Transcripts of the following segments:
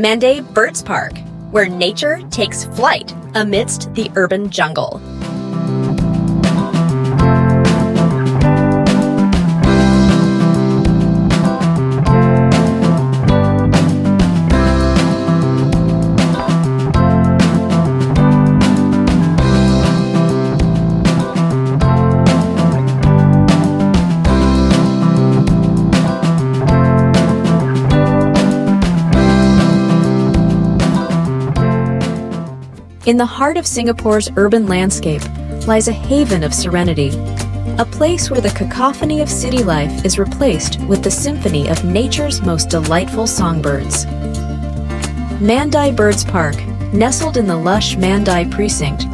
Mandai Birds Park, where nature takes flight amidst the urban jungle. In the heart of Singapore's urban landscape lies a haven of serenity, a place where the cacophony of city life is replaced with the symphony of nature's most delightful songbirds. Mandai Birds Park, nestled in the lush Mandai Precinct,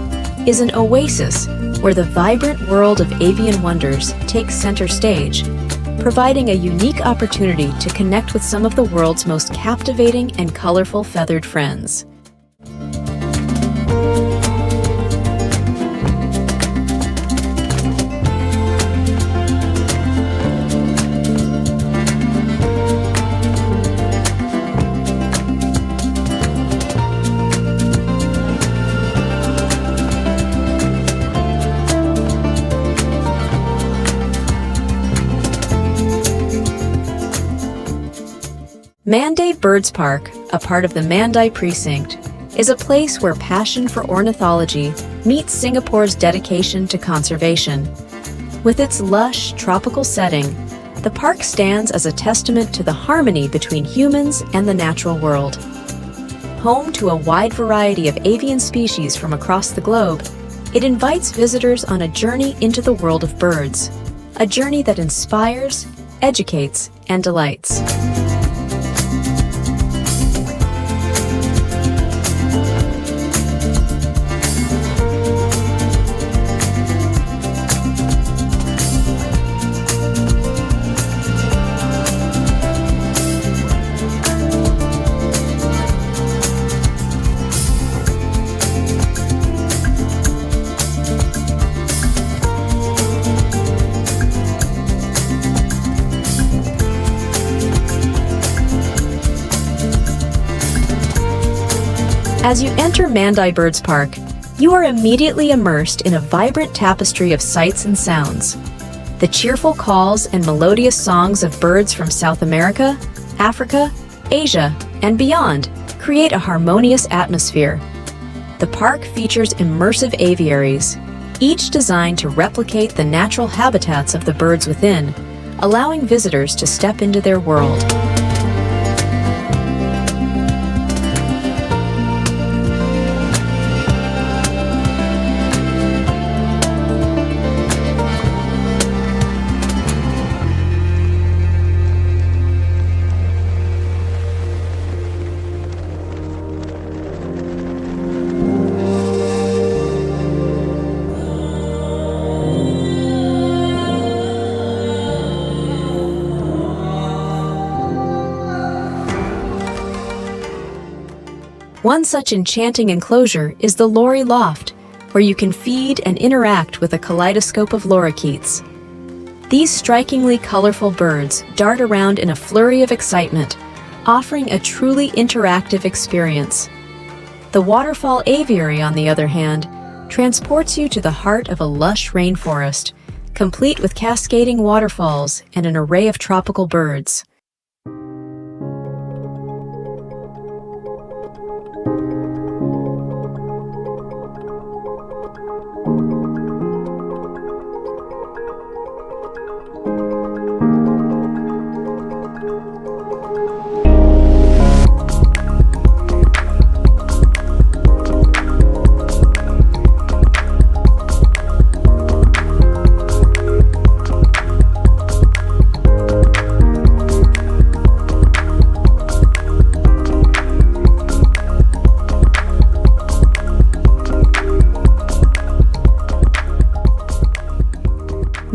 is an oasis where the vibrant world of avian wonders takes center stage, providing a unique opportunity to connect with some of the world's most captivating and colorful feathered friends. Mandai Birds Park, a part of the Mandai Precinct, is a place where passion for ornithology meets Singapore's dedication to conservation. With its lush, tropical setting, the park stands as a testament to the harmony between humans and the natural world. Home to a wide variety of avian species from across the globe, it invites visitors on a journey into the world of birds, a journey that inspires, educates, and delights. As you enter Mandai Birds Park, you are immediately immersed in a vibrant tapestry of sights and sounds. The cheerful calls and melodious songs of birds from South America, Africa, Asia, and beyond create a harmonious atmosphere. The park features immersive aviaries, each designed to replicate the natural habitats of the birds within, allowing visitors to step into their world. One such enchanting enclosure is the Lorry Loft, where you can feed and interact with a kaleidoscope of lorikeets. These strikingly colorful birds dart around in a flurry of excitement, offering a truly interactive experience. The waterfall aviary, on the other hand, transports you to the heart of a lush rainforest, complete with cascading waterfalls and an array of tropical birds.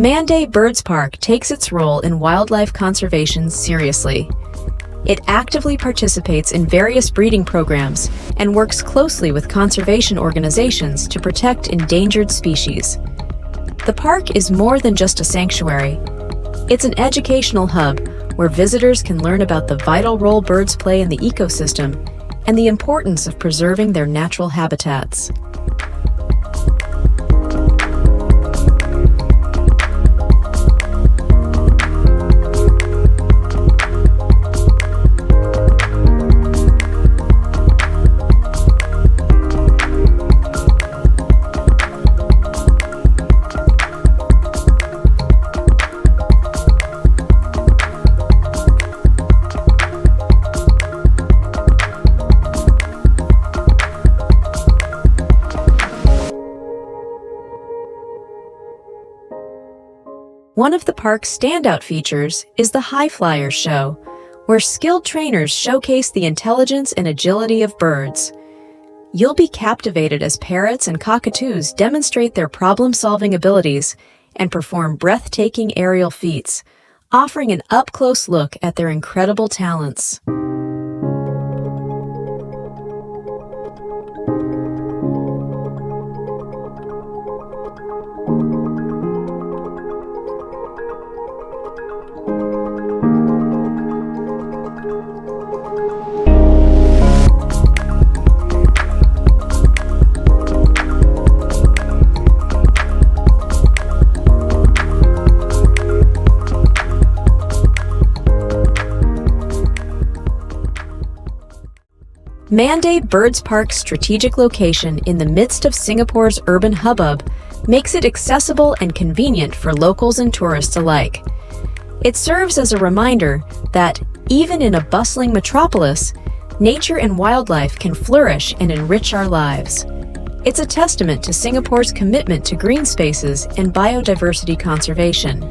Mandai Birds Park takes its role in wildlife conservation seriously. It actively participates in various breeding programs and works closely with conservation organizations to protect endangered species. The park is more than just a sanctuary. It's an educational hub where visitors can learn about the vital role birds play in the ecosystem and the importance of preserving their natural habitats. One of the park's standout features is the Highflyer show, where skilled trainers showcase the intelligence and agility of birds. You'll be captivated as parrots and cockatoos demonstrate their problem-solving abilities and perform breathtaking aerial feats, offering an up-close look at their incredible talents. Mandai Birds Park's strategic location in the midst of Singapore's urban hubbub makes it accessible and convenient for locals and tourists alike. It serves as a reminder that, even in a bustling metropolis, nature and wildlife can flourish and enrich our lives. It's a testament to Singapore's commitment to green spaces and biodiversity conservation.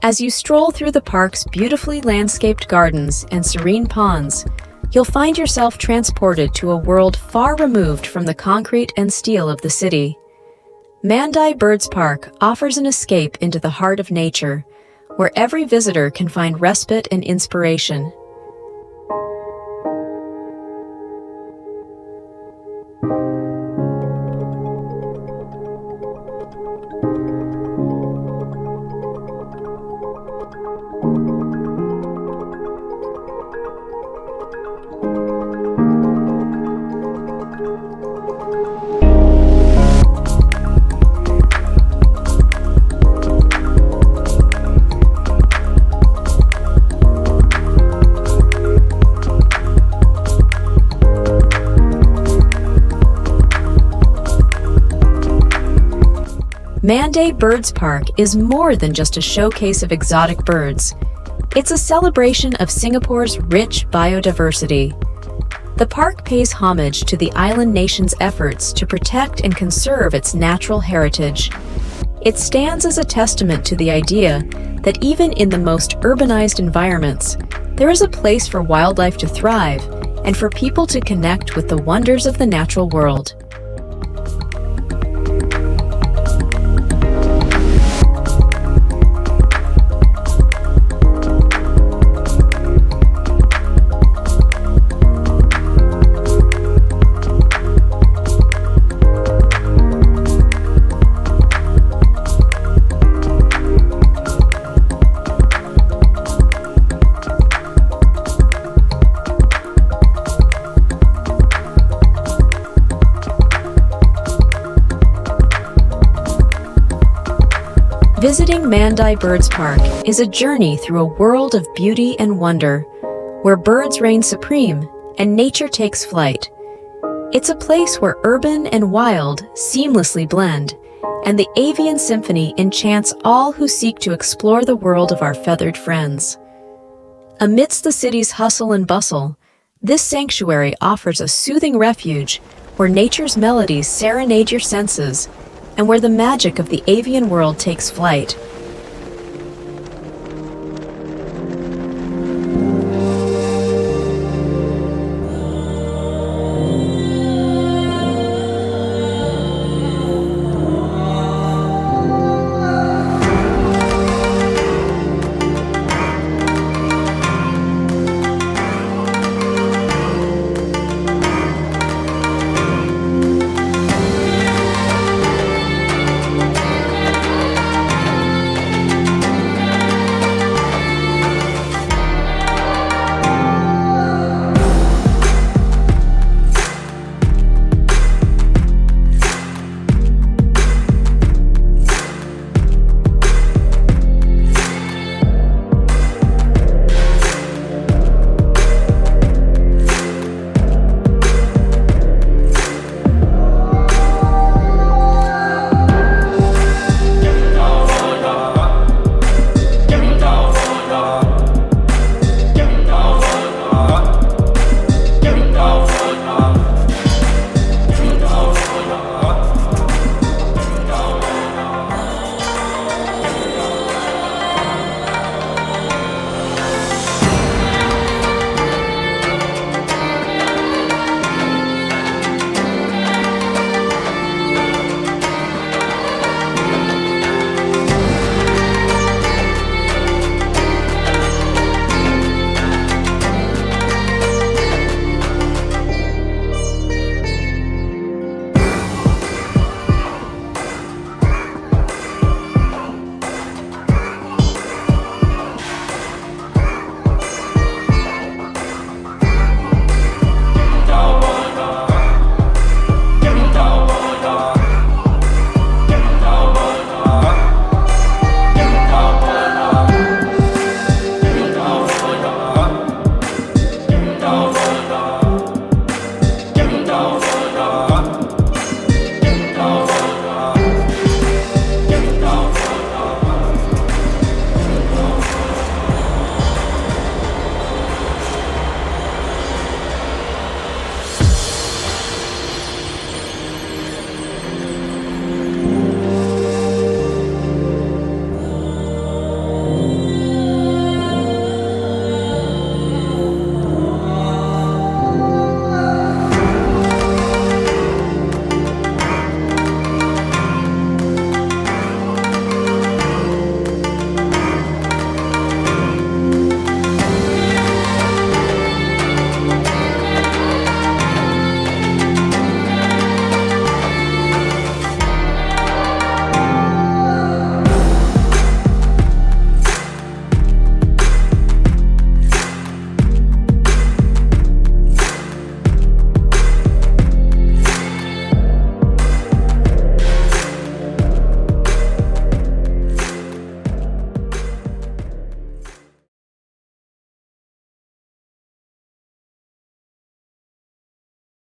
As you stroll through the park's beautifully landscaped gardens and serene ponds, you'll find yourself transported to a world far removed from the concrete and steel of the city. Mandai Birds Park offers an escape into the heart of nature, where every visitor can find respite and inspiration. Mandai Birds Park is more than just a showcase of exotic birds. It's a celebration of Singapore's rich biodiversity. The park pays homage to the island nation's efforts to protect and conserve its natural heritage. It stands as a testament to the idea that even in the most urbanized environments, there is a place for wildlife to thrive and for people to connect with the wonders of the natural world. Visiting Mandai Birds Park is a journey through a world of beauty and wonder, where birds reign supreme and nature takes flight. It's a place where urban and wild seamlessly blend, and the Avian symphony enchants all who seek to explore the world of our feathered friends. Amidst the city's hustle and bustle, this sanctuary offers a soothing refuge where nature's melodies serenade your senses and where the magic of the avian world takes flight,